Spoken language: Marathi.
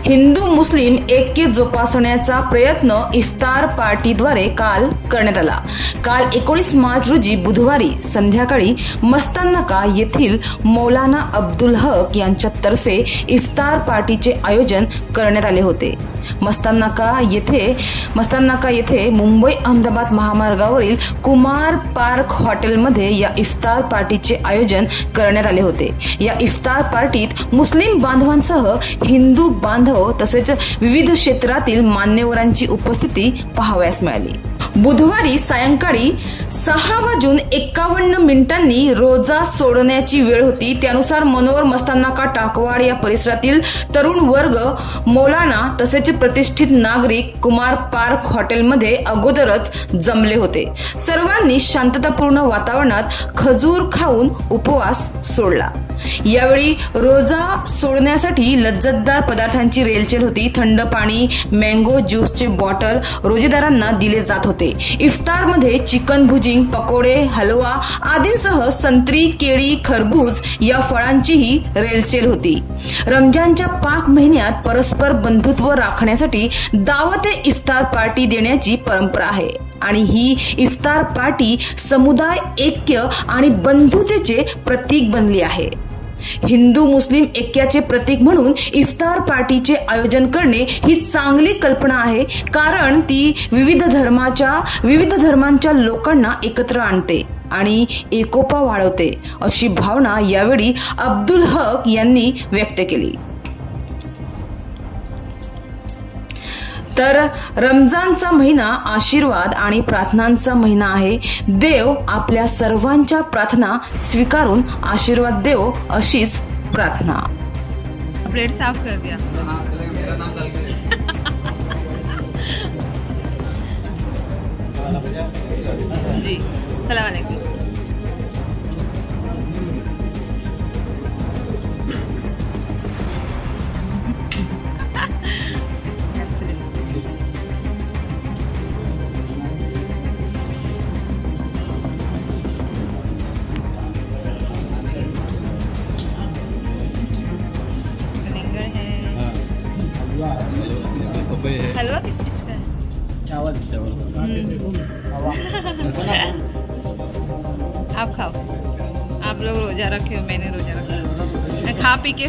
हिंदू मुस्लिम ऐक्य जोपासण्याचा प्रयत्न इफ्तार पार्टीद्वारे काल करण्यात आला। काल 19 मार्च रोजी बुधवारी संध्याकाळी मस्ताननाका येथील मौलाना अब्दुल हक यांच्यातर्फे इफ्तार पार्टीचे आयोजन करण्यात आले होते। मस्ताननाका येथे मुंबई अहमदाबाद महामार्गावरील कुमार पार्क हॉटेलमध्ये या इफ्तार पार्टीचे आयोजन करण्यात आले होते। या इफ्तार पार्टीत मुस्लिम बांधवांसह हिंदू बांधव तसेच विविध क्षेत्रातील मान्यवरांची उपस्थिती पाहावयास मिळाली। बुधवारी सायंकाळी 6:51 रोजा सोडण्याची वेळ होती। त्यानुसार मनोहर मस्ताननाका टाकवाड या परिसरातील तरुण वर्ग मौलाना तसेच प्रतिष्ठित नागरिक कुमार पार्क हॉटेलमध्ये अगोदरच जमले होते। सर्वांनी शांततापूर्ण वातावरणात खजूर खाऊन उपवास सोडला। यावेळी रोजा सोडण्यासाठी लज्जतदार पदार्थांची रेलचेल होती। थंड पाणी, मँगो ज्यूसचे बॉटल रोजेदारांना दिले जात होते। इफ्तारमध्ये चिकन भुजिंग, पकोडे, हलवा आदींसह संत्री, केळी, खरबूज या फळांचीही रेलचेल होती। रमजानच्या पाक महिन्यात परस्पर बंधुत्व राखण्यासाठी दावते इफ्तार पार्टी देण्याची परंपरा आहे आणि ही इफ्तार पार्टी समुदाय, ऐक्य आणि बंधुतेचे प्रतीक बनली आहे। हिंदू मुस्लिम ऐक्याचे प्रतीक म्हणून इफ्तार पार्टीचे आयोजन करणे ही चांगली कल्पना आहे, कारण ती विविध धर्मांच्या लोकांना एकत्र आणते आणि एकोपा वाढवते, अशी भावना यावेळी अब्दुल हक यांनी व्यक्त केली। तर रमजानचा महिना आशीर्वाद आणि प्रार्थनांचा महिना आहे। देव आपल्या सर्वांच्या प्रार्थना स्वीकारून आशीर्वाद देव, अशीच प्रार्थना। प्लेट साफ कर दिया। जी, सलाम अलैकुम। हलवा किस चीज का है? चावल। आप खाओ, आप लोग रोजा रखे हो, मैंने रोजा रखा, मैं खा पी के